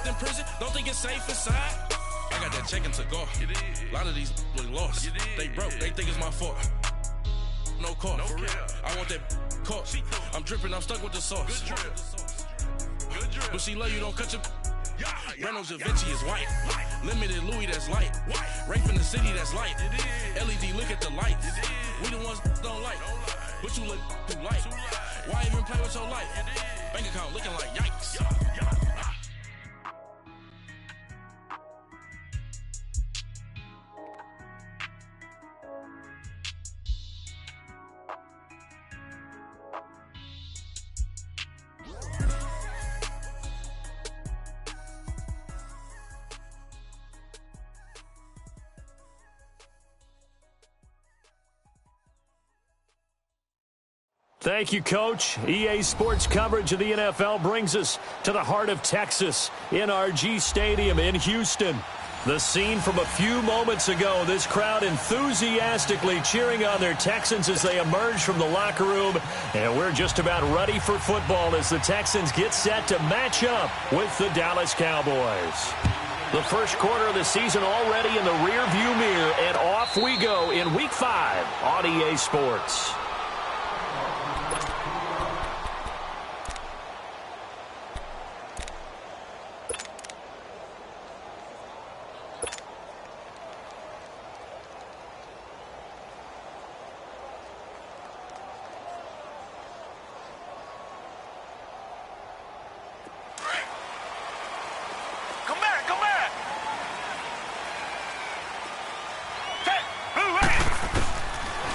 in prison, don't think it's safe inside. I got that check and took off. A lot of these look lost. They broke, they think it's my fault. No car, for real. I want that caught. I'm dripping, I'm stuck with the sauce. But she love you, don't cut your. Reynolds Da Vinci is white. Limited Louis, that's light. Rape in the city, that's light. LED, look at the lights. We the ones don't like. But you look too light. Why even play with your life? Bank account looking like yikes. Thank you, Coach. EA Sports coverage of the NFL brings us to the heart of Texas, NRG Stadium in Houston. The scene from a few moments ago, this crowd enthusiastically cheering on their Texans as they emerge from the locker room. And we're just about ready for football as the Texans get set to match up with the Dallas Cowboys. The first quarter of the season already in the rearview mirror, and off we go in Week 5 on EA Sports.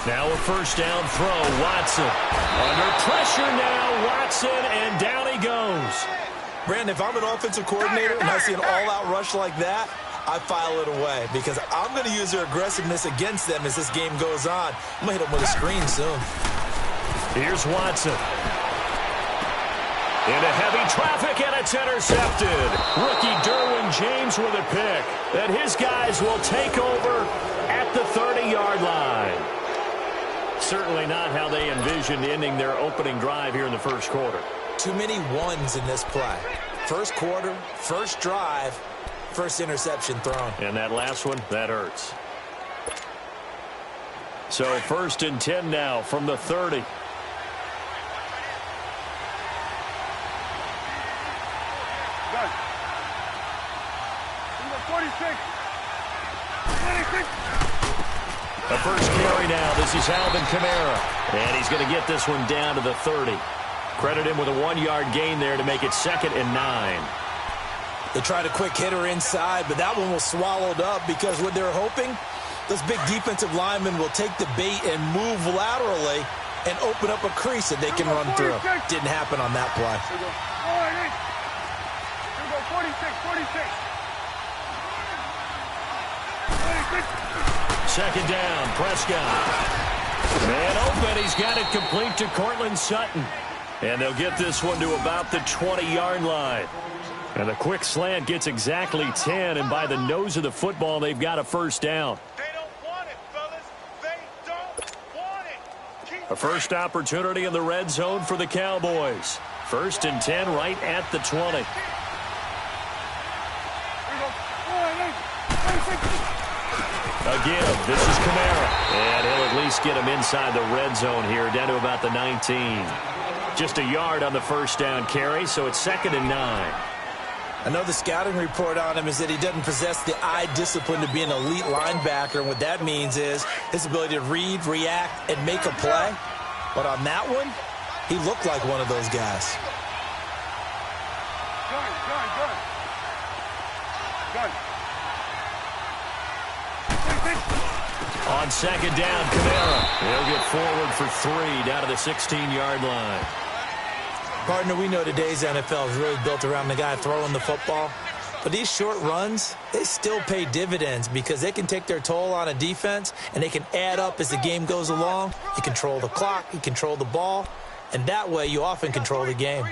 Now a first down throw, Watson. Under pressure now, Watson, and down he goes. Brandon, if I'm an offensive coordinator and I see an all-out rush like that, I file it away because I'm going to use their aggressiveness against them as this game goes on. I'm going to hit them with a screen soon. Here's Watson. Into heavy traffic, and it's intercepted. Rookie Derwin James with a pick. And his guys will take over at the 30-yard line. Certainly not how they envisioned ending their opening drive here in the first quarter. Too many ones in this play. First quarter, first drive, first interception thrown. And that last one, that hurts. So 1st and 10 now from the 30. Done. 46. 26. The first carry now. This is Alvin Kamara. And he's going to get this one down to the 30. Credit him with a 1-yard gain there to make it 2nd and 9. They tried a quick hitter inside, but that one was swallowed up because what they're hoping, those big defensive linemen will take the bait and move laterally and open up a crease that they can run through. Didn't happen on that play. Here we go, 46, 46. 2nd down, Prescott. Man open, he's got it complete to Cortland Sutton. And they'll get this one to about the 20-yard line. And the quick slant gets exactly 10, and by the nose of the football, they've got a first down. They don't want it, fellas. They don't want it. A first opportunity in the red zone for the Cowboys. 1st and 10 right at the 20. Again, this is Kamara. And he'll at least get him inside the red zone here, down to about the 19. Just a yard on the first down carry, so it's 2nd and 9. I know the scouting report on him is that he doesn't possess the eye discipline to be an elite linebacker. And what that means is his ability to read, react, and make a play. But on that one, he looked like one of those guys. Gun. On 2nd down, Kamara. He'll get forward for 3 down to the 16-yard line. Partner, we know today's NFL is really built around the guy throwing the football. But these short runs, they still pay dividends because they can take their toll on a defense and they can add up as the game goes along. You control the clock, you control the ball, and that way you often control the game.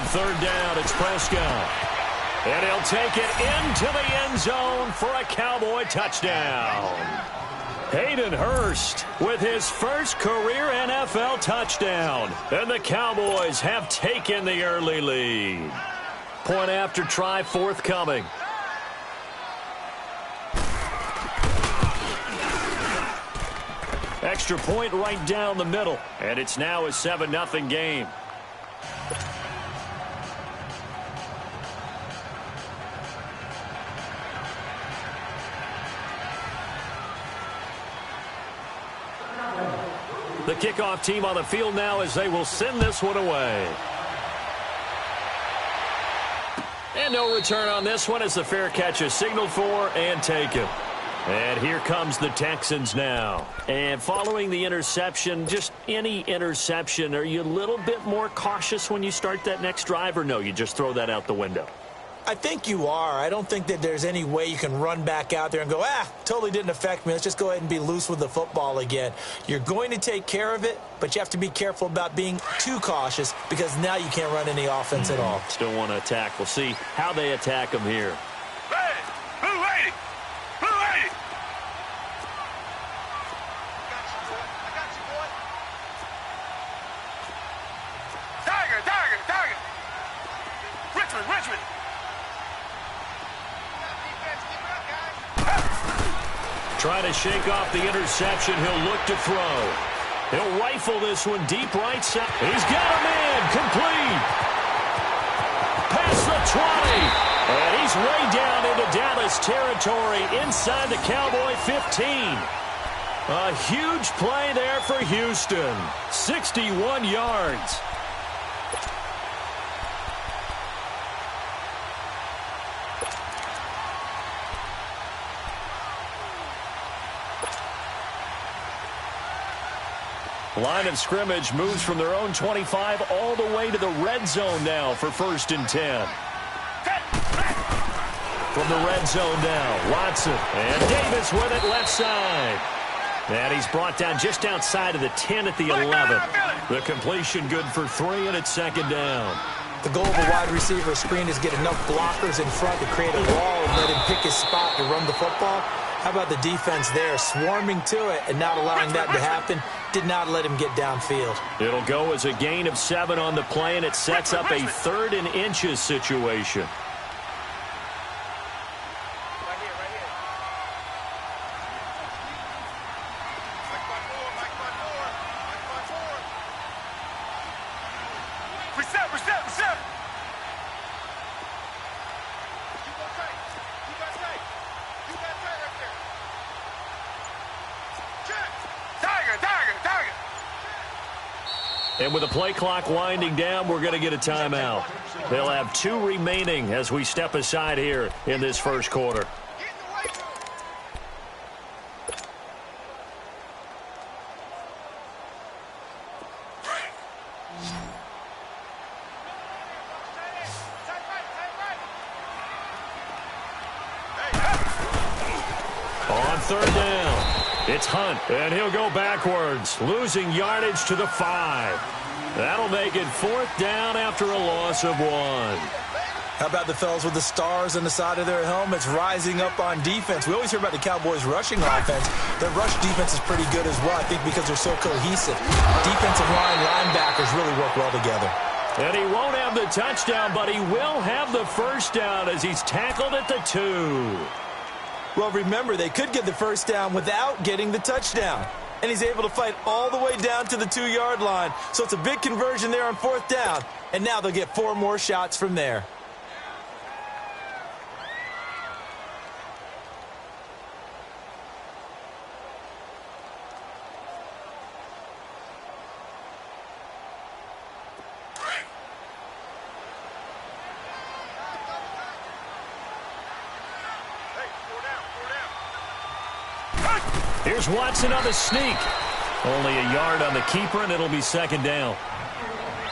On third down, it's Prescott. And he'll take it into the end zone for a Cowboy touchdown. Hayden Hurst with his first career NFL touchdown. And the Cowboys have taken the early lead. Point after try forthcoming. Extra point right down the middle. And it's now a 7-0 game. The kickoff team on the field now as they will send this one away. And no return on this one as the fair catch is signaled for and taken. And here comes the Texans now. And following the interception, just any interception, are you a little bit more cautious when you start that next drive, or no, you just throw that out the window? I think you are. I don't think that there's any way you can run back out there and go, totally didn't affect me. Let's just go ahead and be loose with the football again. You're going to take care of it, but you have to be careful about being too cautious because now you can't run any offense at all. Still want to attack. We'll see how they attack them here. Richmond. Try to shake off the interception. He'll look to throw. He'll rifle this one deep right side. He's got him in. Complete. Past the 20. And he's way down into Dallas territory inside the Cowboy 15. A huge play there for Houston. 61 yards. Line of scrimmage moves from their own 25 all the way to the red zone now for 1st and 10. From the red zone now, Watson. And Davis with it left side. And he's brought down just outside of the 10 at the 11. The completion good for 3, and it's 2nd down. The goal of a wide receiver screen is get enough blockers in front to create a wall and let him pick his spot to run the football. How about the defense there, swarming to it and not allowing that to happen? Did not let him get downfield. It'll go as a gain of 7 on the play, and it sets up a 3rd and inches situation. Reset. And with the play clock winding down, we're going to get a timeout. They'll have 2 remaining as we step aside here in this first quarter. On 3rd down. It's Hunt, and he'll go backwards, losing yardage to the 5. That'll make it 4th down after a loss of 1. How about the fellas with the stars on the side of their helmets rising up on defense? We always hear about the Cowboys' rushing offense. Their rush defense is pretty good as well, I think, because they're so cohesive. Defensive line linebackers really work well together. And he won't have the touchdown, but he will have the 1st down as he's tackled at the 2. Well, remember, they could get the 1st down without getting the touchdown. And he's able to fight all the way down to the 2-yard line. So it's a big conversion there on 4th down. And now they'll get 4 more shots from there. Here's Watson on the sneak. Only a yard on the keeper, and it'll be 2nd down.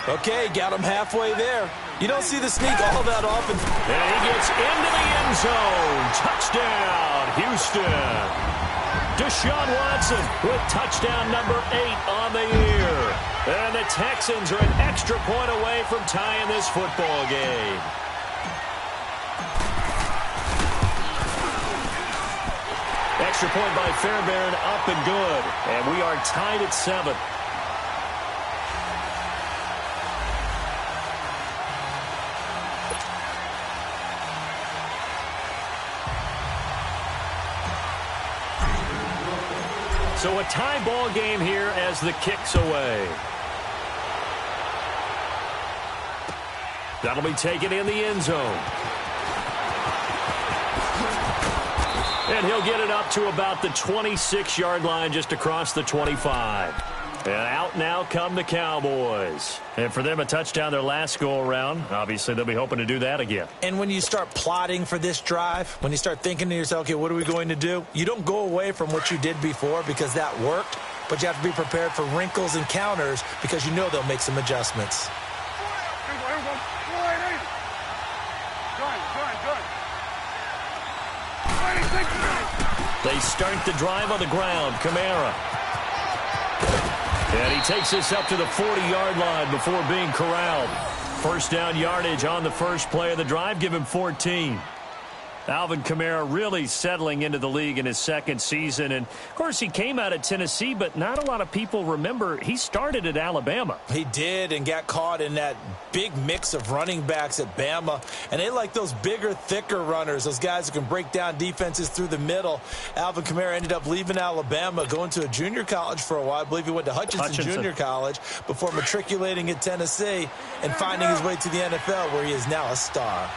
Okay, got him halfway there. You don't see the sneak all that often. And he gets into the end zone. Touchdown, Houston. Deshaun Watson with touchdown number 8 on the year. And the Texans are an extra point away from tying this football game. Extra point by Fairbairn, up and good. And we are tied at 7. So a tie ball game here as the kick's away. That'll be taken in the end zone. And he'll get it up to about the 26-yard line, just across the 25. And out now come the Cowboys. And for them, a touchdown their last go-around. Obviously, they'll be hoping to do that again. And when you start plotting for this drive, when you start thinking to yourself, okay, what are we going to do? You don't go away from what you did before because that worked, but you have to be prepared for wrinkles and counters because you know they'll make some adjustments. They start the drive on the ground. Kamara. And he takes this up to the 40-yard line before being corralled. First down yardage on the first play of the drive. Give him 14. Alvin Kamara really settling into the league in his second season. And, of course, he came out of Tennessee, but not a lot of people remember he started at Alabama. He did, and got caught in that big mix of running backs at Bama. And they like those bigger, thicker runners, those guys who can break down defenses through the middle. Alvin Kamara ended up leaving Alabama, going to a junior college for a while. I believe he went to Hutchinson Junior College before matriculating at Tennessee and finding his way to the NFL, where he is now a star.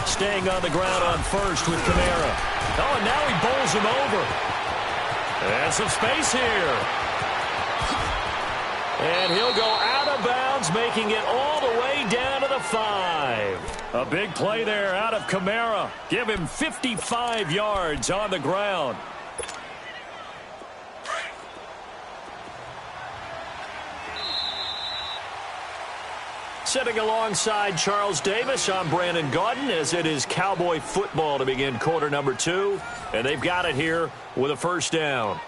Staying on the ground on first with Kamara. Oh, and now he bowls him over. And some space here. And he'll go out of bounds, making it all the way down to the 5. A big play there out of Kamara. Give him 55 yards on the ground. Sitting alongside Charles Davis, I'm Brandon Gaudin, as it is Cowboy football to begin quarter number 2. And they've got it here with a first down.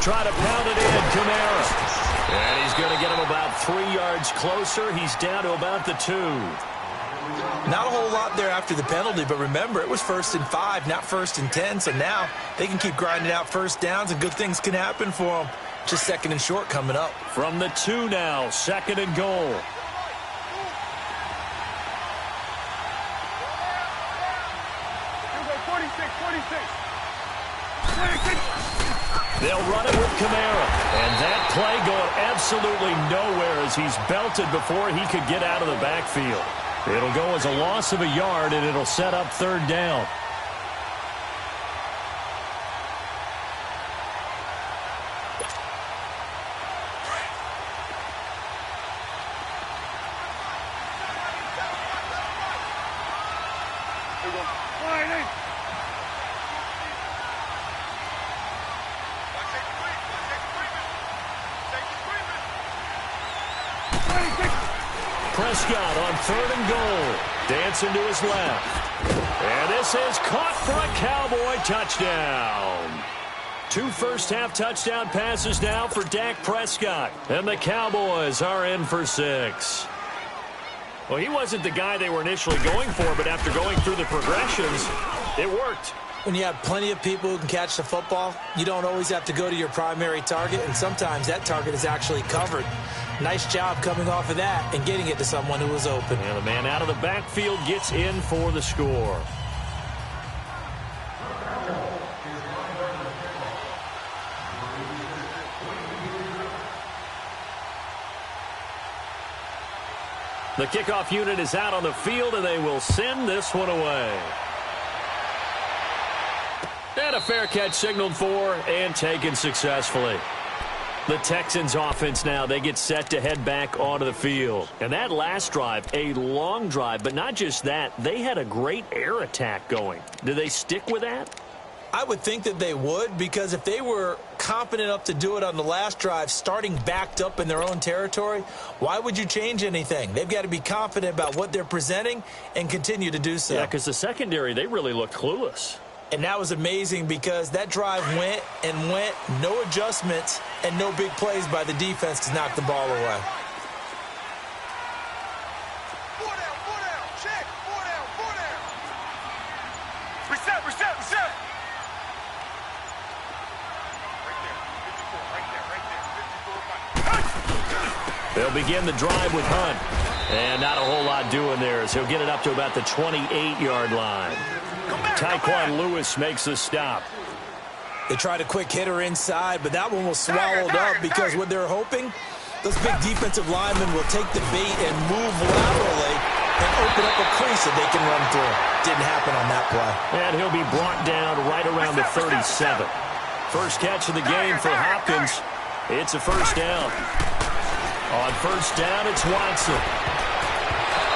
Try to pound it in, Kamara. And he's going to get him about 3 yards closer. He's down to about the 2. Not a whole lot there after the penalty, but remember, it was 1st and 5, not 1st and 10. So now they can keep grinding out first downs, and good things can happen for them. Just 2nd and short coming up. From the 2 now, 2nd and goal. They'll run it with Kamara. And that play going absolutely nowhere as he's belted before he could get out of the backfield. It'll go as a loss of a yard, and it'll set up 3rd down. Prescott on 3rd and goal. Dancing to his left. And this is caught for a Cowboy touchdown. 2 first-half touchdown passes now for Dak Prescott. And the Cowboys are in for 6. Well, he wasn't the guy they were initially going for, but after going through the progressions, it worked. When you have plenty of people who can catch the football, you don't always have to go to your primary target, and sometimes that target is actually covered. Nice job coming off of that and getting it to someone who was open. And the man out of the backfield gets in for the score. The kickoff unit is out on the field, and they will send this one away. And a fair catch signaled for and taken successfully. The Texans offense now, they get set to head back onto the field. And that last drive, a long drive, but not just that, they had a great air attack going. Do they stick with that? I would think that they would, because if they were confident enough to do it on the last drive, starting backed up in their own territory, why would you change anything? They've got to be confident about what they're presenting and continue to do so. Yeah, because the secondary, they really looked clueless. And that was amazing because that drive went and went, no adjustments and no big plays by the defense to knock the ball away. Four down, check, four down. Reset. Right there, 54, They'll begin the drive with Hunt. And not a whole lot doing there as he'll get it up to about the 28-yard line. Tyquan Lewis makes the stop. They tried a quick hitter inside, but that one was swallowed up because what they're hoping, those big defensive linemen will take the bait and move laterally and open up a crease that they can run through. Didn't happen on that play. And he'll be brought down right around the 37. First catch of the game for Hopkins. It's a first down. On first down, it's Watson.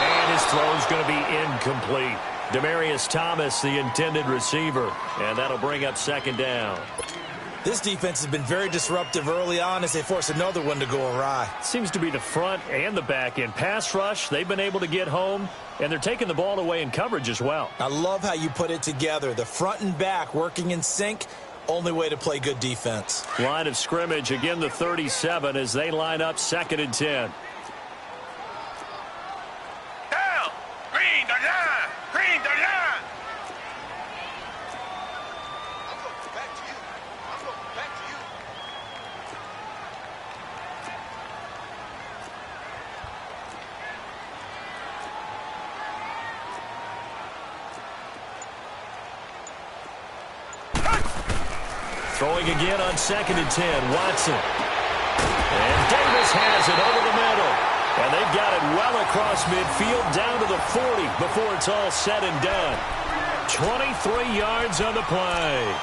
And his throw's going to be incomplete. Demaryius Thomas, the intended receiver, and that'll bring up second down. This defense has been very disruptive early on as they force another one to go awry. Seems to be the front and the back end. Pass rush, they've been able to get home, and they're taking the ball away in coverage as well. I love how you put it together. The front and back working in sync, only way to play good defense. Line of scrimmage, again the 37 as they line up 2nd and 10. Throwing again on 2nd and 10, Watson. And Davis has it over the middle. And they've got it well across midfield down to the 40 before it's all said and done. 23 yards on the play.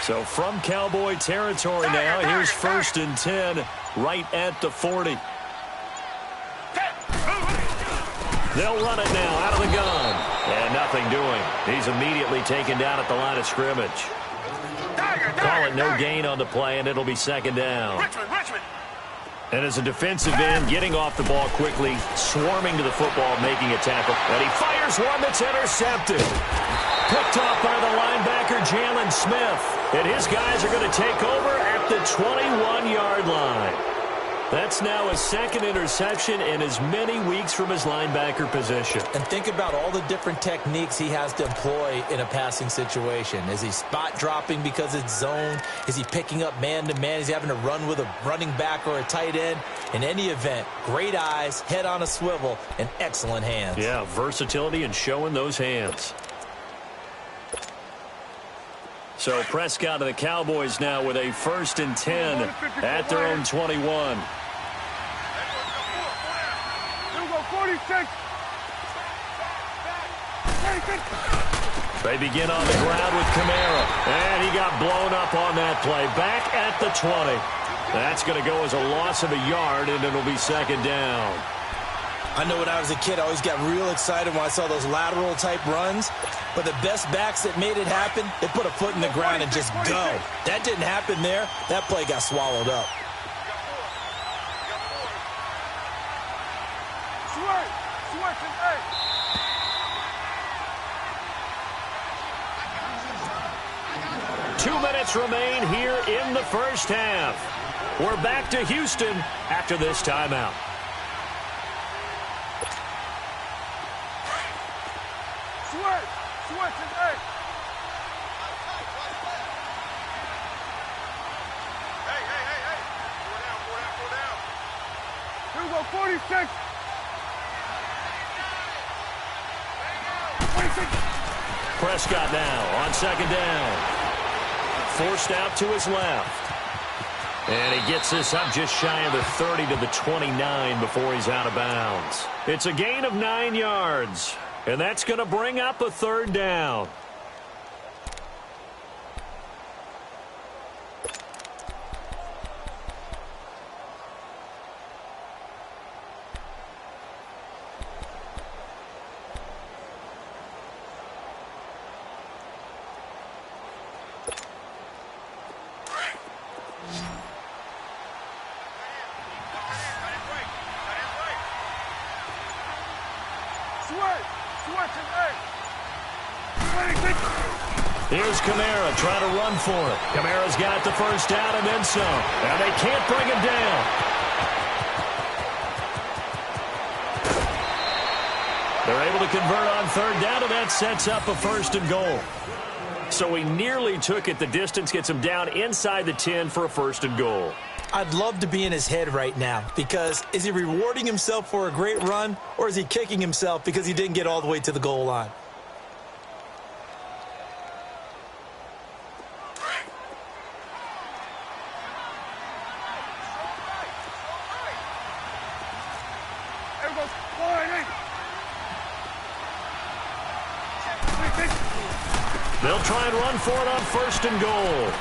So from Cowboy territory now, here's 1st and 10 right at the 40. They'll run it now out of the gun. And nothing doing. He's immediately taken down at the line of scrimmage. Call it no gain on the play, and it'll be 2nd down. And as a defensive end, getting off the ball quickly, swarming to the football, making a tackle. And he fires one that's intercepted. Picked off by the linebacker, Jalen Smith. And his guys are going to take over at the 21-yard line. That's now his 2nd interception in as many weeks from his linebacker position. And think about all the different techniques he has to employ in a passing situation. Is he spot dropping because it's zone? Is he picking up man-to-man? Is he having to run with a running back or a tight end? In any event, great eyes, head on a swivel, and excellent hands. Yeah, versatility and showing those hands. So Prescott of the Cowboys now with a 1st and 10 at their own 21. They begin on the ground with Kamara. And he got blown up on that play. Back at the 20. That's going to go as a loss of a yard, and it'll be 2nd down. I know when I was a kid, I always got real excited when I saw those lateral-type runs. But the best backs that made it happen, they put a foot in the ground and just go. That didn't happen there. That play got swallowed up. Two minutes remain here in the first half. We're back to Houston after this timeout. Go 46. Prescott now on second down. Forced out to his left. And he gets this up just shy of the 30 to the 29 before he's out of bounds. It's a gain of 9 yards. And that's going to bring up a third down. Here's Kamara trying to run for it. Kamara's got the first down and then some. And they can't bring him down. They're able to convert on third down, and that sets up a first and goal. So he nearly took it. The distance gets him down inside the 10 for a first and goal. I'd love to be in his head right now, because is he rewarding himself for a great run, or is he kicking himself because he didn't get all the way to the goal line? They'll try and run for it on first and goal.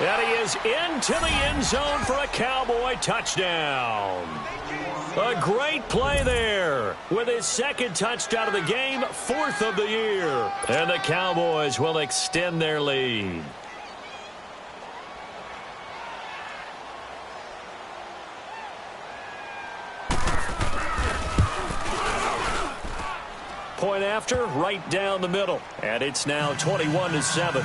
And he is into the end zone for a Cowboy touchdown. A great play there with his second touchdown of the game, 4th of the year. And the Cowboys will extend their lead. Point after, right down the middle. And it's now 21-7.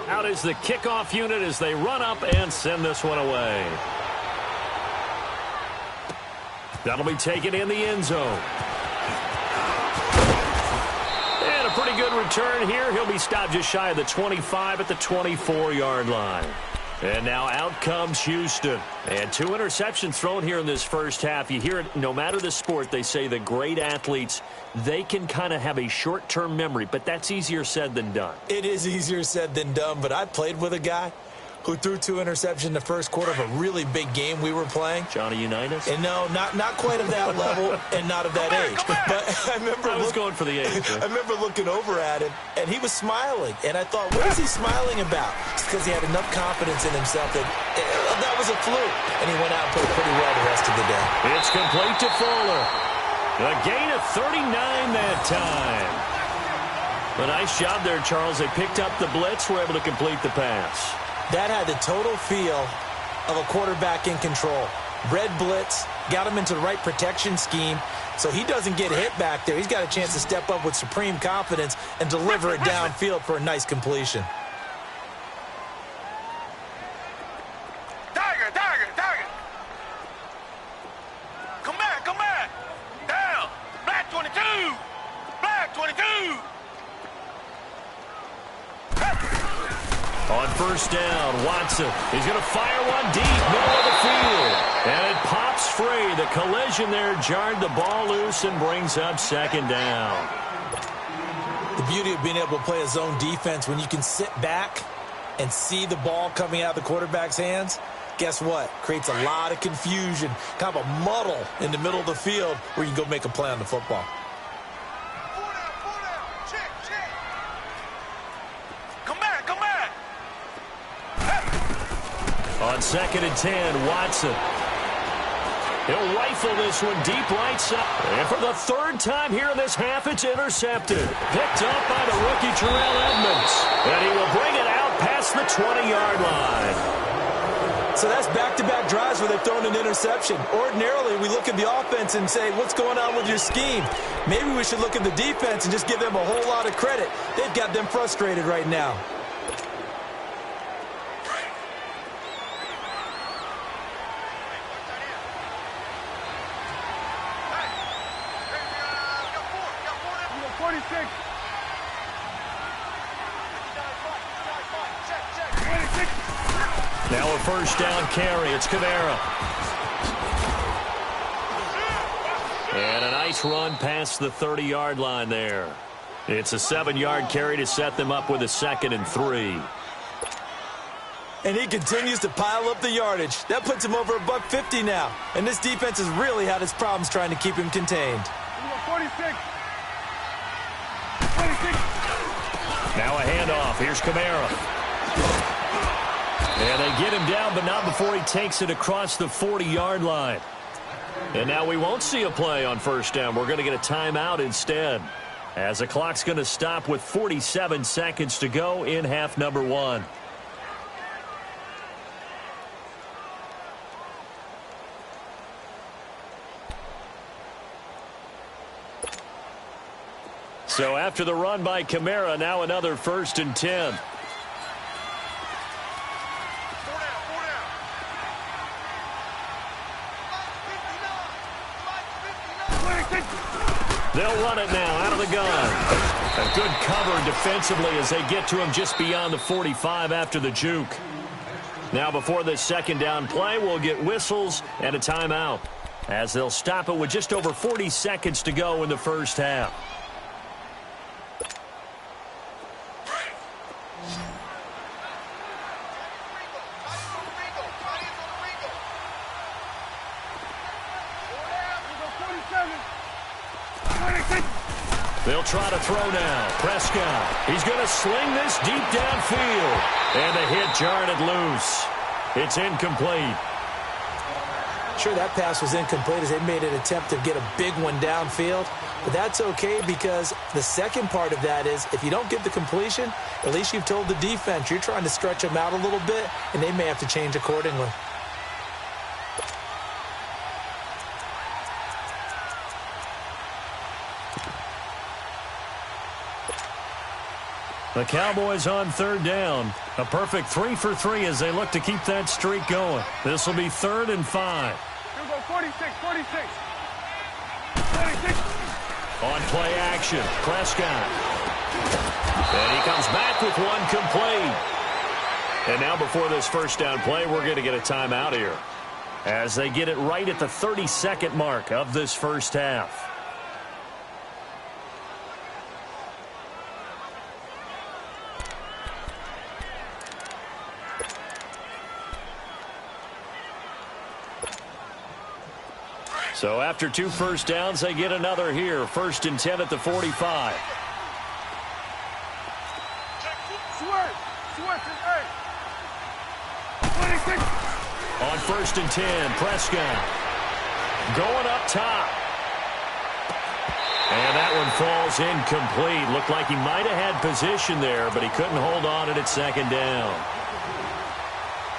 Out is the kickoff unit as they run up and send this one away. That'll be taken in the end zone. And a pretty good return here. He'll be stopped just shy of the 25 at the 24-yard line. And now out comes Houston. And 2 interceptions thrown here in this first half. You hear it, no matter the sport, they say the great athletes, they can kind of have a short-term memory, but that's easier said than done. It is easier said than done, but I played with a guy who threw 2 interceptions in the first quarter of a really big game we were playing. Johnny Unitas? And no, not quite of that level and not of that age. But I was going for the age. I remember looking over at him, and he was smiling. And I thought, what is he smiling about? It's because he had enough confidence in himself that that was a fluke. And he went out and played pretty well the rest of the day. It's complete to Fuller. A gain of 39 that time. A nice job there, Charles. They picked up the blitz, were able to complete the pass. That had the total feel of a quarterback in control. Red blitz, got him into the right protection scheme, so he doesn't get hit back there. He's got a chance to step up with supreme confidence and deliver it downfield for a nice completion. Tiger! Come back! Down! Black 22! Black 22! On first down, Watson. He's going to fire one deep, middle of the field. And it pops free. The collision there jarred the ball loose and brings up second down. The beauty of being able to play a zone defense when you can sit back and see the ball coming out of the quarterback's hands, guess what? Creates a lot of confusion, kind of a muddle in the middle of the field where you can go make a play on the football. On 2nd and 10, Watson. He'll rifle this one deep right side. And for the 3rd time here in this half, it's intercepted. Picked up by the rookie Terrell Edmonds. And he will bring it out past the 20-yard line. So that's back-to-back drives where they've thrown an interception. Ordinarily, we look at the offense and say, what's going on with your scheme? Maybe we should look at the defense and just give them a whole lot of credit. They've got them frustrated right now. Now a first down carry. It's Kamara. And a nice run past the 30-yard line there. It's a 7-yard carry to set them up with a 2nd and 3. And he continues to pile up the yardage. That puts him over above 50 now. And this defense has really had its problems trying to keep him contained. 46. Now a handoff. Here's Kamara. And they get him down, but not before he takes it across the 40-yard line. And now we won't see a play on first down. We're going to get a timeout instead, as the clock's going to stop with 47 seconds to go in half number 1. So after the run by Kamara, now another 1st and 10. They'll run it now out of the gun. A good cover defensively as they get to him just beyond the 45 after the juke. Now before this 2nd down play, we'll get whistles and a timeout, as they'll stop it with just over 40 seconds to go in the first half. They'll try to throw now. Prescott. He's going to sling this deep downfield. And the hit jarred it loose. It's incomplete. Sure, that pass was incomplete as they made an attempt to get a big one downfield. But that's okay, because the second part of that is if you don't get the completion, at least you've told the defense you're trying to stretch them out a little bit, and they may have to change accordingly. The Cowboys on 3rd down. A perfect 3 for 3 as they look to keep that streak going. This will be 3rd and 5. Here we go, 46. On play action, Prescott. And he comes back with one complete. And now before this first down play, we're going to get a timeout here, as they get it right at the 30-second mark of this first half. So after 2 first downs, they get another here. 1st and 10 at the 45. On 1st and 10, Prescott going up top. And that one falls incomplete. Looked like he might have had position there, but he couldn't hold on at 2nd down.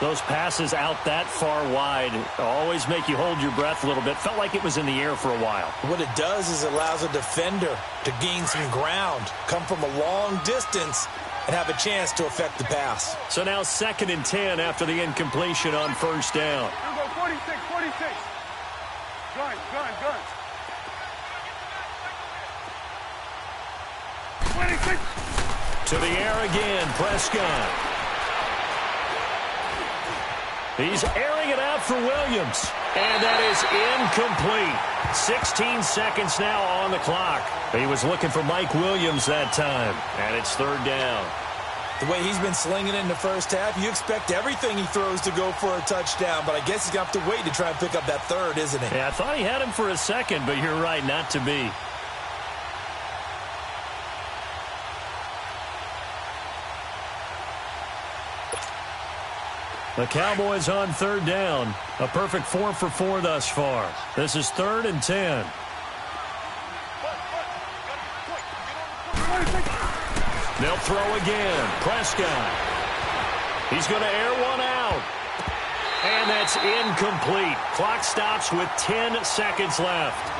Those passes out that far wide always make you hold your breath a little bit. Felt like it was in the air for a while. What it does is it allows a defender to gain some ground, come from a long distance, and have a chance to affect the pass. So now 2nd and 10 after the incompletion on 1st down. Here we go, 46. Gun. 26. To the air again, Prescott. He's airing it out for Williams. And that is incomplete. 16 seconds now on the clock. He was looking for Mike Williams that time. And it's 3rd down. The way he's been slinging it in the first half, you expect everything he throws to go for a touchdown. But I guess he's going to have to wait to try and pick up that 3rd, isn't he? Yeah, I thought he had him for a second, but you're right, not to be. The Cowboys on 3rd down. A perfect 4 for 4 thus far. This is 3rd and 10. They'll throw again. Prescott. He's going to air one out. And that's incomplete. Clock stops with 10 seconds left.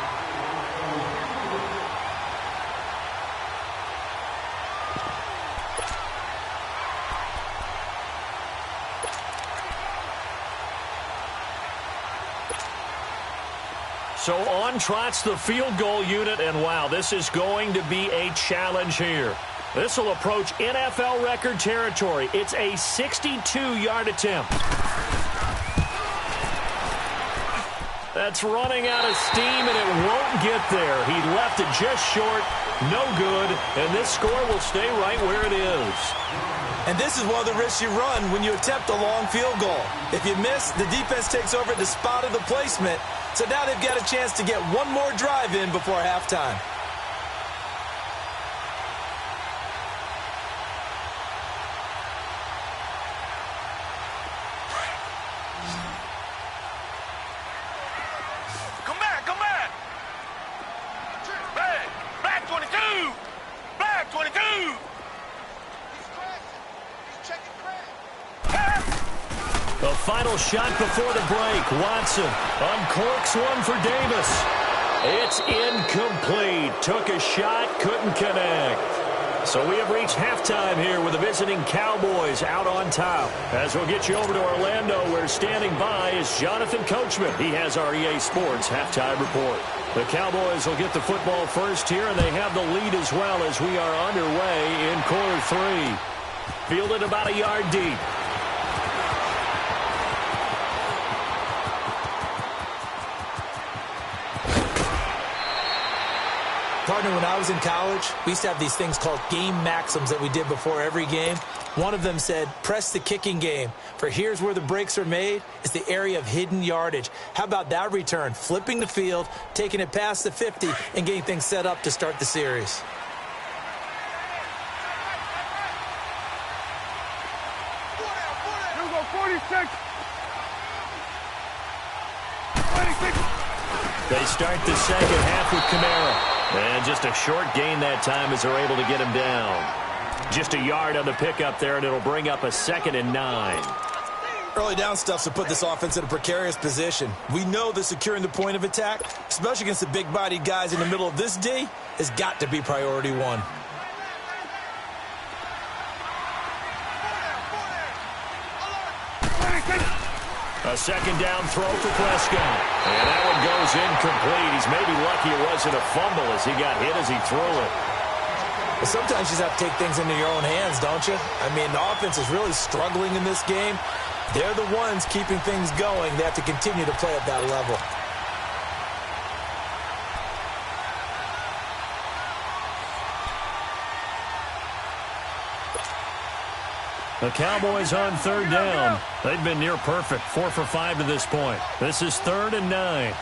So on trots the field goal unit, and wow, this is going to be a challenge here. This will approach NFL record territory. It's a 62-yard attempt. That's running out of steam, and it won't get there. He left it just short. No good, and this score will stay right where it is. And this is one of the risks you run when you attempt a long field goal. If you miss, the defense takes over at the spot of the placement. So now they've got a chance to get one more drive in before halftime. Come back, come back. Black 22. Black 22. He's checking crack. The final shot before the break. Watson uncorks one for Davis. It's incomplete. Took a shot, couldn't connect. So we have reached halftime here with the visiting Cowboys out on top. As we'll get you over to Orlando, where standing by is Jonathan Coachman. He has our EA Sports halftime report. The Cowboys will get the football first here, and they have the lead as well as we are underway in quarter three. Fielded about a yard deep. Partner, when I was in college, we used to have these things called game maxims that we did before every game. One of them said, press the kicking game. For here's where the breaks are made. It's the area of hidden yardage. How about that return? Flipping the field, taking it past the 50, and getting things set up to start the series. Here we go, 46. 26. They start the second half with Kamara. And just a short gain that time as they're able to get him down. Just a yard on the pickup there, and it'll bring up a 2nd and 9. Early down stuff to put this offense in a precarious position. We know that securing the point of attack, especially against the big-bodied guys in the middle of this D, has got to be priority one. A second down throw for Prescott. And that one goes incomplete. He's maybe lucky it wasn't a fumble as he got hit as he threw it. Well, sometimes you just have to take things into your own hands, don't you? I mean, the offense is really struggling in this game. They're the ones keeping things going. They have to continue to play at that level. The Cowboys on third down. They've been near perfect, 4 for 5 to this point. This is 3rd and 9.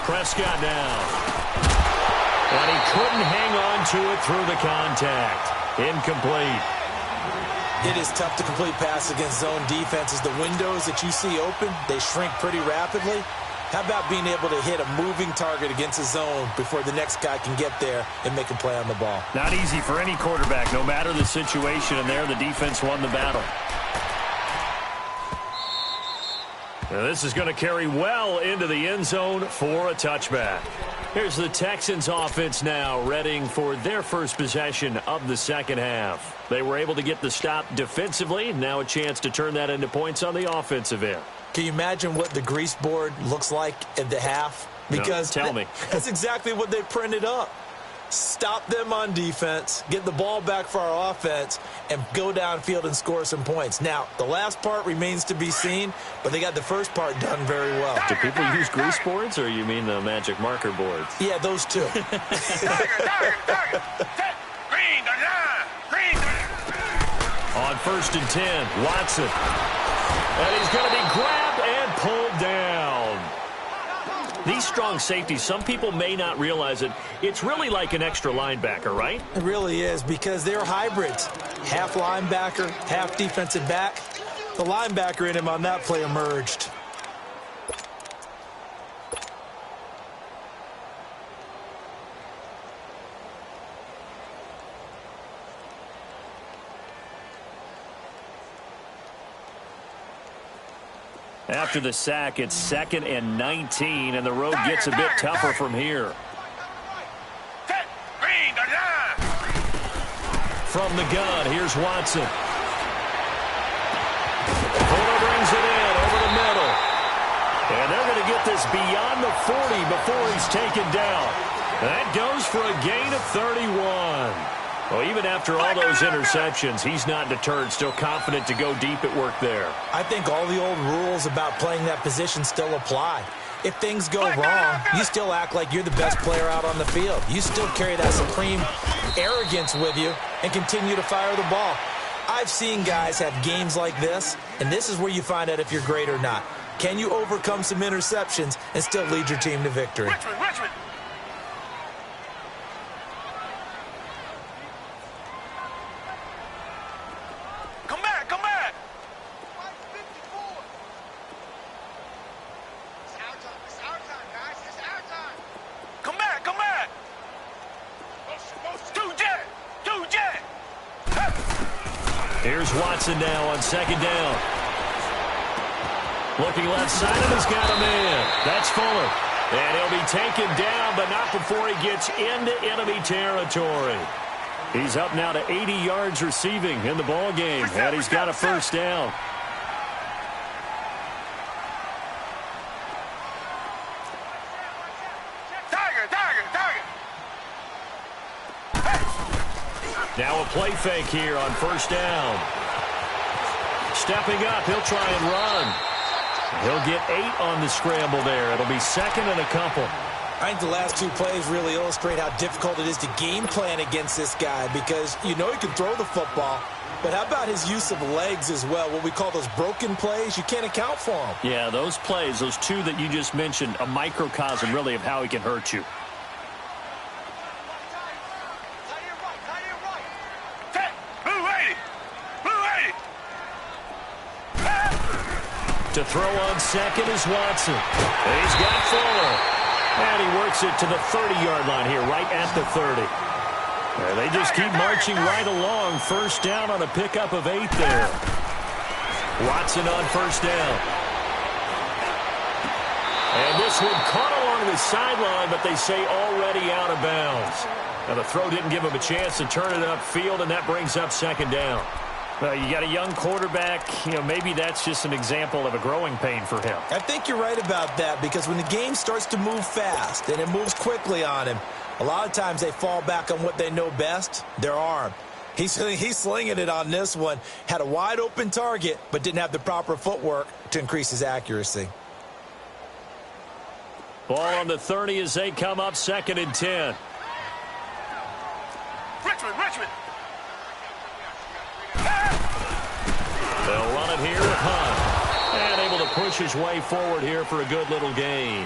Prescott down. And he couldn't hang on to it through the contact. Incomplete. It is tough to complete passes against zone defenses. The windows that you see open, they shrink pretty rapidly. How about being able to hit a moving target against a zone before the next guy can get there and make a play on the ball? Not easy for any quarterback, no matter the situation, and there the defense won the battle. Now this is going to carry well into the end zone for a touchback. Here's the Texans offense now, readying for their first possession of the second half. They were able to get the stop defensively. Now a chance to turn that into points on the offensive end. Can you imagine what the grease board looks like at the half? Because no, tell me. That's exactly what they printed up. Stop them on defense, get the ball back for our offense, and go downfield and score some points. Now, the last part remains to be seen, but they got the first part done very well. Do people use grease boards, or you mean the magic marker boards? Yeah, those two. On 1st and 10, Watson. And he's going to be grabbed and pulled down. These strong safeties, some people may not realize it. It's really like an extra linebacker, right? It really is, because they're hybrids. Half linebacker, half defensive back. The linebacker in him on that play emerged. After the sack, it's 2nd and 19, and the road gets a bit tougher from here. From the gun, here's Watson. Fuller brings it in over the middle. And they're going to get this beyond the 40 before he's taken down. That goes for a gain of 31. Well, even after all those interceptions, he's not deterred, still confident to go deep at work there. I think all the old rules about playing that position still apply. If things go wrong, you still act like you're the best player out on the field. You still carry that supreme arrogance with you and continue to fire the ball. I've seen guys have games like this, and this is where you find out if you're great or not. Can you overcome some interceptions and still lead your team to victory? Richmond. Come back. It's our time, guys. It's our time. Come back. Two jet. Here's Watson now on second down. Looking left side, and he's got a man. That's Fuller. And he'll be taken down, but not before he gets into enemy territory. He's up now to 80 yards receiving in the ball game, and he's got a first down. Tiger. Now a play fake here on first down. Stepping up, he'll try and run. He'll get 8 on the scramble there. It'll be second and a couple. I think the last two plays really illustrate how difficult it is to game plan against this guy because you know he can throw the football, but how about his use of legs as well? What we call those broken plays, you can't account for them. Yeah, those plays, those two that you just mentioned, a microcosm really of how he can hurt you. To throw on second is Watson. And he's got Fuller. And he works it to the 30-yard line here, right at the 30. And they just keep marching right along. First down on a pickup of 8 there. Watson on first down. And this one caught along the sideline, but they say already out of bounds. Now the throw didn't give him a chance to turn it upfield, and that brings up second down. Well, you got a young quarterback, maybe that's just an example of a growing pain for him. I think you're right about that because when the game starts to move fast and it moves quickly on him, a lot of times they fall back on what they know best, their arm. He's slinging it on this one. Had a wide open target, but didn't have the proper footwork to increase his accuracy. Ball on the 30 as they come up second and 10. Richmond. They'll run it here with Hunt. And able to push his way forward here for a good little gain.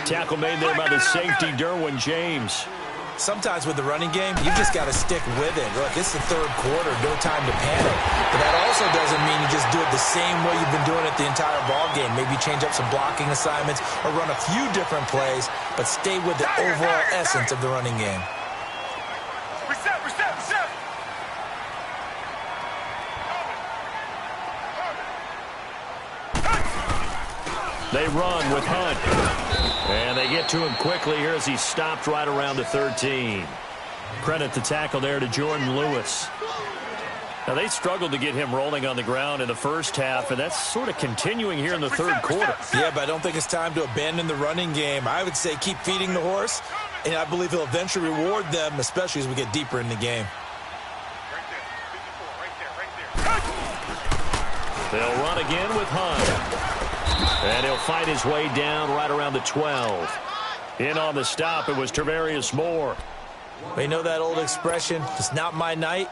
Tackle made there by the safety, Derwin James. Sometimes with the running game, you just got to stick with it. Look, it's the third quarter, no time to panic. But that also doesn't mean you just do it the same way you've been doing it the entire ball game. Maybe change up some blocking assignments or run a few different plays, but stay with the overall essence of the running game. Reset. They run with Hunt. And they get to him quickly here as he's stopped right around the 13. Credit the tackle there to Jordan Lewis. Now, they struggled to get him rolling on the ground in the first half, and that's sort of continuing here in the third quarter. Yeah, but I don't think it's time to abandon the running game. I would say keep feeding the horse, and I believe he'll eventually reward them, especially as we get deeper in the game. They'll run again with Hunt. And he'll fight his way down right around the 12. In on the stop, it was Tarvarius Moore. Well, you know that old expression, it's not my night?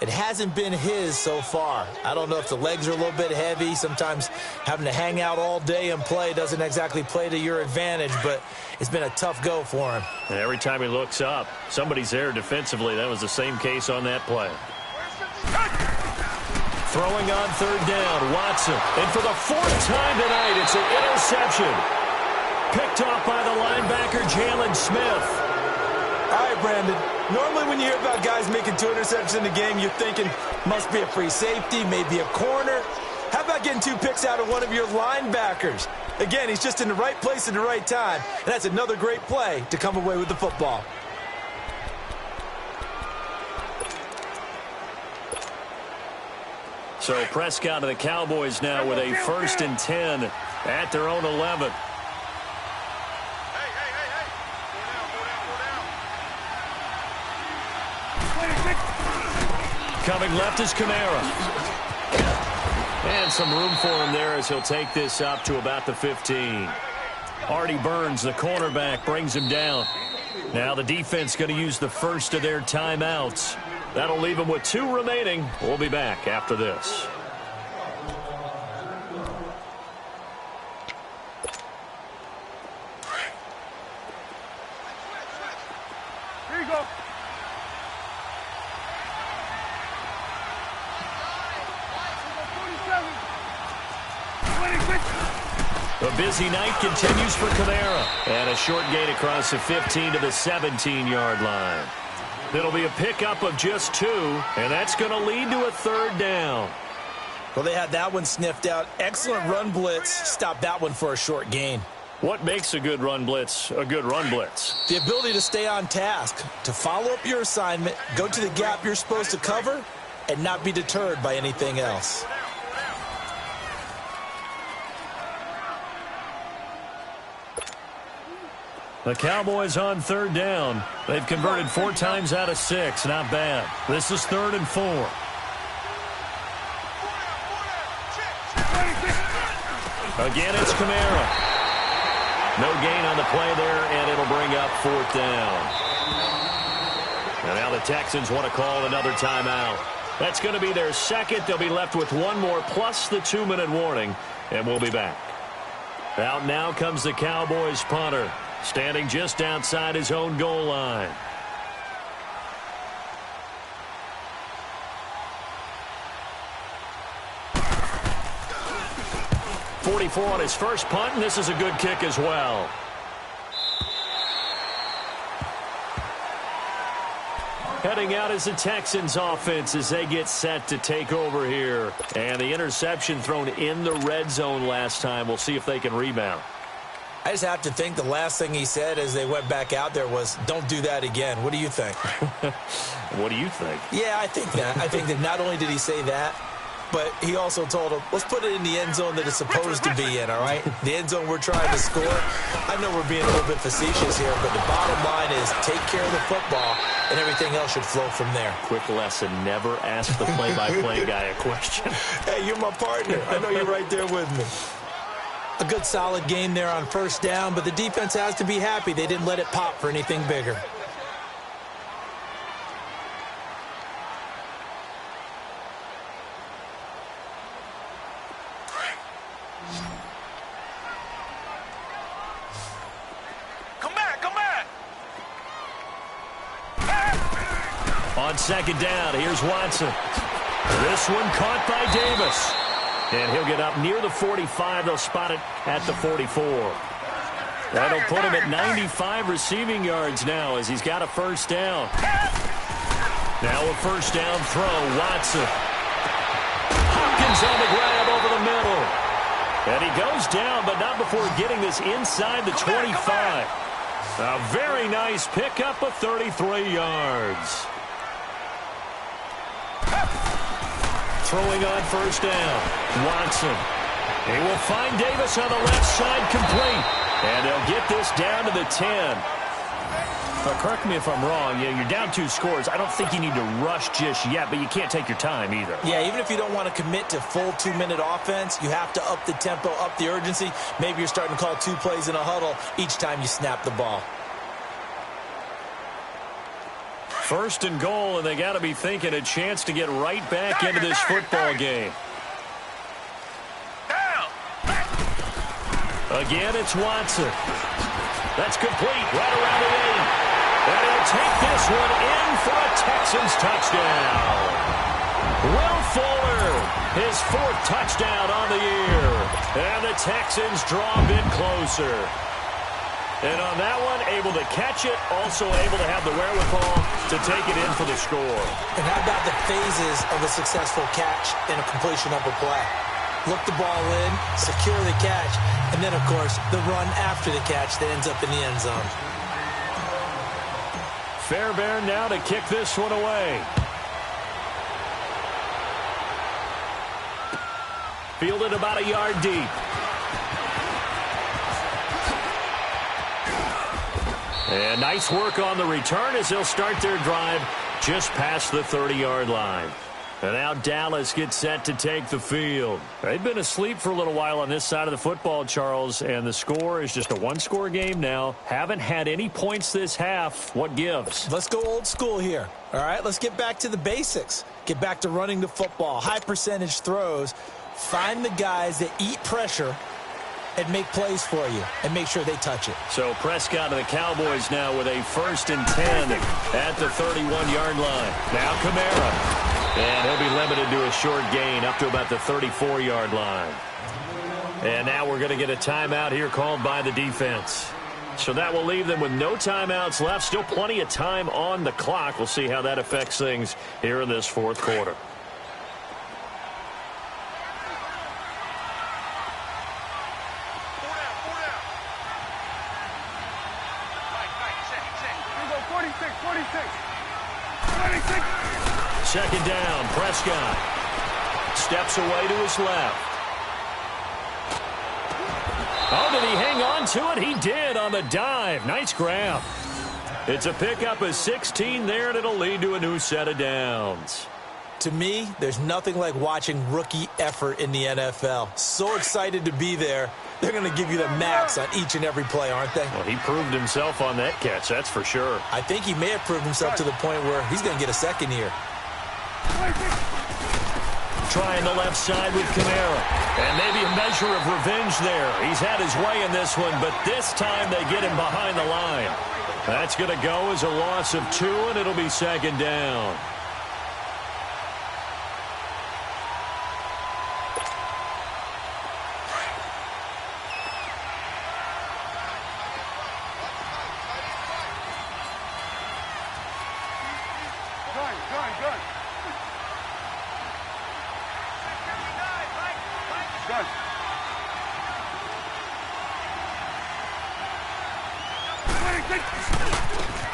It hasn't been his so far. I don't know if the legs are a little bit heavy. Sometimes having to hang out all day and play doesn't exactly play to your advantage, but it's been a tough go for him. And every time he looks up, somebody's there defensively. That was the same case on that play. Throwing on third down, Watson. And for the fourth time tonight, it's an interception. Picked off by the linebacker, Jalen Smith. All right, Brandon. Normally when you hear about guys making 2 interceptions in the game, you're thinking must be a free safety, maybe a corner. How about getting 2 picks out of one of your linebackers? Again, he's just in the right place at the right time. And that's another great play to come away with the football. So Prescott and the Cowboys now with a 1st and 10 at their own 11. Coming left is Kamara. And some room for him there as he'll take this up to about the 15. Artie Burns, the cornerback, brings him down. Now the defense going to use the first of their timeouts. That'll leave them with 2 remaining. We'll be back after this. Here you go. A busy night continues for Kamara. And a short gain across the 15 to the 17-yard line. It'll be a pickup of just 2, and that's going to lead to a 3rd down. Well, they had that one sniffed out. Excellent run blitz. Stopped that one for a short gain. What makes a good run blitz a good run blitz? The ability to stay on task, to follow up your assignment, go to the gap you're supposed to cover, and not be deterred by anything else. The Cowboys on 3rd down. They've converted 4 times out of 6. Not bad. This is 3rd and 4. Again, it's Kamara. No gain on the play there, and it'll bring up 4th down. And now the Texans want to call another timeout. That's going to be their 2nd. They'll be left with 1 more plus the 2-minute warning, and we'll be back. Out now comes the Cowboys punter, standing just outside his own goal line. .44 on his first punt, and this is a good kick as well. Heading out is the Texans offense as they get set to take over here. And the interception thrown in the red zone last time. We'll see if they can rebound. I just have to think the last thing he said as they went back out there was, don't do that again. What do you think? What do you think? Yeah, I think that. I think that not only did he say that, but he also told him, let's put it in the end zone that it's supposed to be in, all right? The end zone we're trying to score. I know we're being a little bit facetious here, but the bottom line is take care of the football, and everything else should flow from there. Quick lesson, never ask the play-by-play guy a question. Hey, you're my partner. I know you're right there with me. A good solid game there on 1st down, but the defense has to be happy they didn't let it pop for anything bigger. On 2nd down, here's Watson. This one caught by Davis. And he'll get up near the 45. They'll spot it at the 44. That'll put him at 95 receiving yards now as he's got a 1st down. Now a 1st down throw, Watson. Hopkins on the grab over the middle. And he goes down, but not before getting this inside the 25. A very nice pickup of 33 yards. Throwing on 1st down, Watson. He will find Davis on the left side, complete. And they'll get this down to the 10. But correct me if I'm wrong, you're down 2 scores. I don't think you need to rush just yet, but you can't take your time either. Yeah, even if you don't want to commit to full 2-minute offense, you have to up the tempo, up the urgency. Maybe you're starting to call 2 plays in a huddle each time you snap the ball. 1st and goal, and they got to be thinking a chance to get right back into this football game. Again, it's Watson. That's complete right around the 8. And he'll take this one in for a Texans touchdown. Will Fuller, his 4th touchdown on the year. And the Texans draw a bit closer. And on that one, able to catch it, also able to have the wherewithal to take it in for the score. And how about the phases of a successful catch and a completion of a play? Look the ball in, secure the catch, and then, of course, the run after the catch that ends up in the end zone. Fairbairn now to kick this one away. Fielded about a yard deep. And nice work on the return as they'll start their drive just past the 30-yard line. And now Dallas gets set to take the field. They've been asleep for a little while on this side of the football, Charles, and the score is just a one-score game now. Haven't had any points this half. What gives? Let's go old school here. All right, let's get back to the basics. Get back to running the football, high percentage throws. Find the guys that eat pressure and make plays for you and make sure they touch it. So Prescott and the Cowboys now with a 1st and 10 at the 31-yard line. Now Kamara. And he'll be limited to a short gain up to about the 34-yard line. And now we're going to get a timeout here called by the defense. So that will leave them with no timeouts left. Still plenty of time on the clock. We'll see how that affects things here in this fourth quarter. Second down, Prescott steps away to his left. Oh, did he hang on to it? He did on the dive. Nice grab. It's a pickup of 16 there, and it'll lead to a new set of downs. To me, there's nothing like watching rookie effort in the NFL. So excited to be there. They're going to give you the max on each and every play, aren't they? Well, he proved himself on that catch, that's for sure. I think he may have proved himself to the point where he's going to get a second here. Trying the left side with Kamara. And maybe a measure of revenge there. He's had his way in this one, but this time they get him behind the line. That's going to go as a loss of 2, and it'll be second down.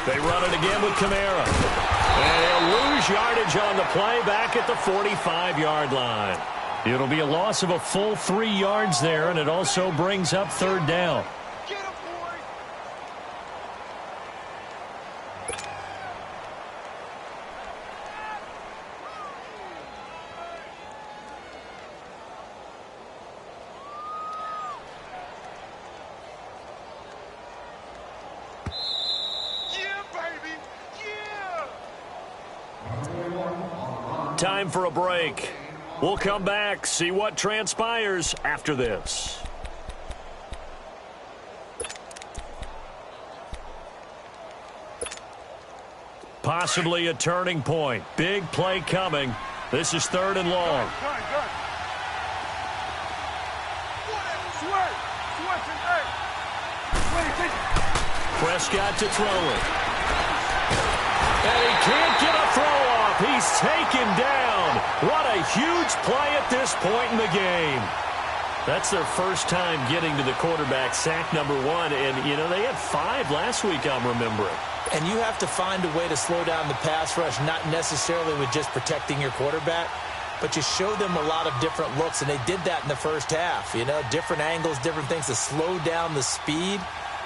They run it again with Kamara. And they'll lose yardage on the play back at the 45-yard line. It'll be a loss of a full 3 yards there, and it also brings up third down. Time for a break. We'll come back, see what transpires after this. Possibly a turning point. Big play coming. This is 3rd and long. Prescott to throw it. And he can't get a throw off. He's taken down. What a huge play at this point in the game. That's their first time getting to the quarterback, sack number 1. And, you know, they had 5 last week, I'm remembering. And you have to find a way to slow down the pass rush, not necessarily with just protecting your quarterback, but you show them a lot of different looks, and they did that in the first half. You know, different angles, different things to slow down the speed.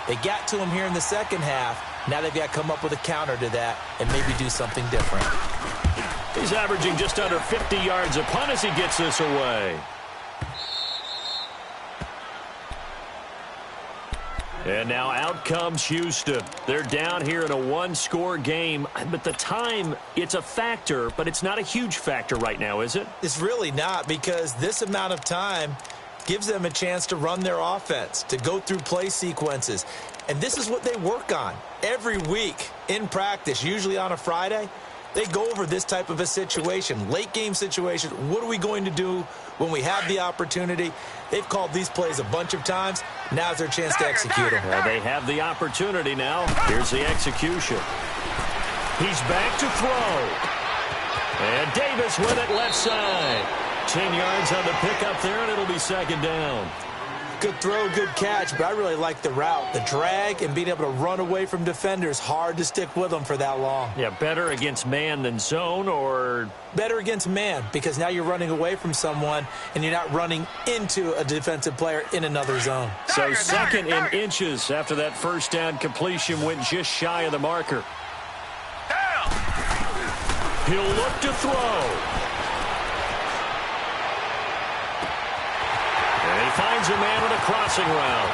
They got to him here in the second half. Now they've got to come up with a counter to that and maybe do something different. He's averaging just under 50 yards a punt as he gets this away. And now out comes Houston. They're down here in a 1-score game, but the time, it's a factor, but it's not a huge factor right now, is it? It's really not, because this amount of time gives them a chance to run their offense, to go through play sequences. And this is what they work on every week in practice, usually on a Friday. They go over this type of a situation, late game situation. What are we going to do when we have the opportunity? They've called these plays a bunch of times. Now's their chance to execute them. Well, they have the opportunity now. Here's the execution. He's back to throw. And Davis with it left side. 10 yards on the pickup there, and it'll be second down. Good throw, good catch, but I really like the route. The drag and being able to run away from defenders, hard to stick with them for that long. Yeah, better against man than zone, or? Better against man, because now you're running away from someone and you're not running into a defensive player in another zone. So second in inches after that first down completion went just shy of the marker. He'll look to throw. And he finds a man with a crossing route.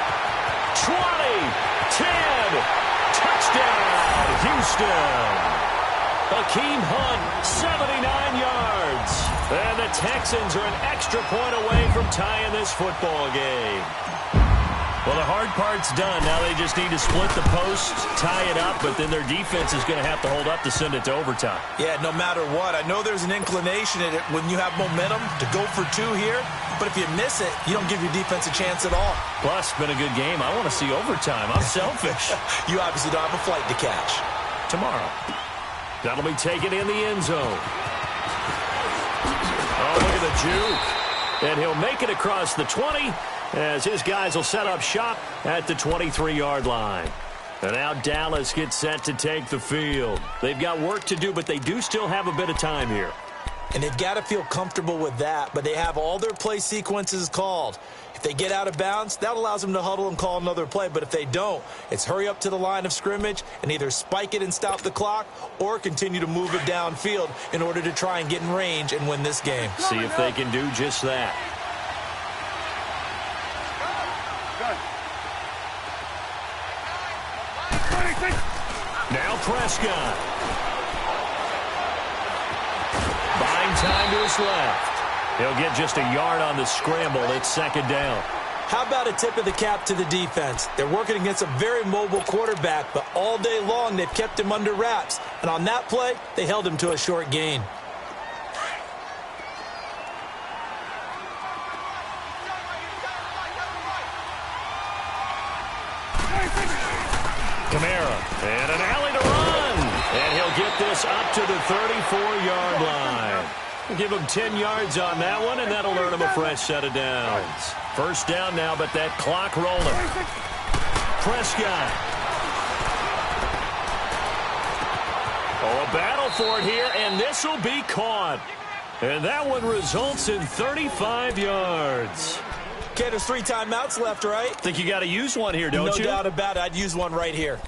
20, 10, touchdown, Houston. Hakeem Hunt, 79 yards. And the Texans are an extra point away from tying this football game. Well, the hard part's done. Now they just need to split the post, tie it up, but then their defense is going to have to hold up to send it to overtime. Yeah, no matter what. I know there's an inclination in it when you have momentum to go for two here, but if you miss it, you don't give your defense a chance at all. Plus, been a good game. I want to see overtime. I'm selfish. You obviously don't have a flight to catch. Tomorrow. That'll be taken in the end zone. Oh, look at the juke. And he'll make it across the 20 as his guys will set up shop at the 23-yard line. And now Dallas gets set to take the field. They've got work to do, but they do still have a bit of time here. And they've got to feel comfortable with that, but they have all their play sequences called. If they get out of bounds, that allows them to huddle and call another play. But if they don't, it's hurry up to the line of scrimmage and either spike it and stop the clock or continue to move it downfield in order to try and get in range and win this game. See if they can do just that. Now Prescott. Buying time to his left. He'll get just a yard on the scramble. It's second down. How about a tip of the cap to the defense? They're working against a very mobile quarterback, but all day long they've kept him under wraps. And on that play, they held him to a short gain. Kamara, and an alley to run. And he'll get this up to the 34-yard line. Give him 10 yards on that one, and that'll earn him a fresh set of downs. First down now, but that clock rolling. Prescott. Oh, a battle for it here, and this will be caught. And that one results in 35 yards. Okay, there's 3 timeouts left, right? Think you got to use one here, don't you? No doubt about it. I'd use one right here.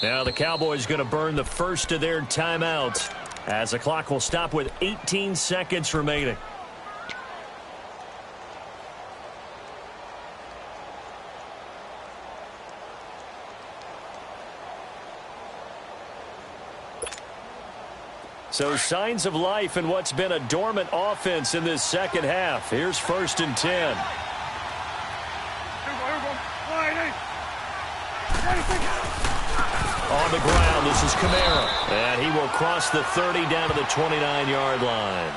Now the Cowboys going to burn the first of their timeouts as the clock will stop with 18 seconds remaining. So signs of life in what's been a dormant offense in this second half. Here's 1st and 10. On the ground, this is Kamara. And he will cross the 30 down to the 29-yard line.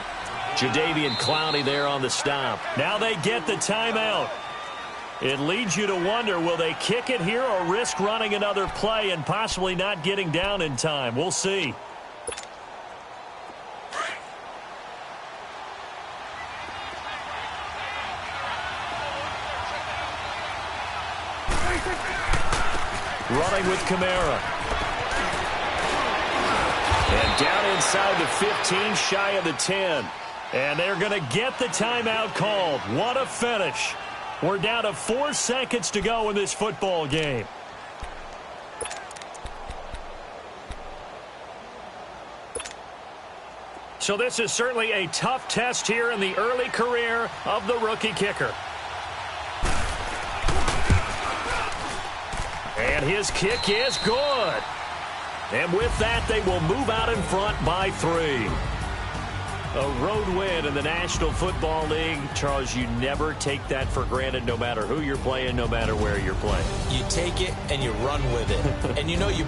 Jadeveon Clowney there on the stop. Now they get the timeout. It leads you to wonder, will they kick it here or risk running another play and possibly not getting down in time? We'll see. Running with Kamara. And down inside the 15, shy of the 10. And they're going to get the timeout called. What a finish. We're down to 4 seconds to go in this football game. So this is certainly a tough test here in the early career of the rookie kicker. And his kick is good. And with that, they will move out in front by 3. A road win in the National Football League. Charles, you never take that for granted no matter who you're playing, no matter where you're playing. You take it and you run with it. And you know you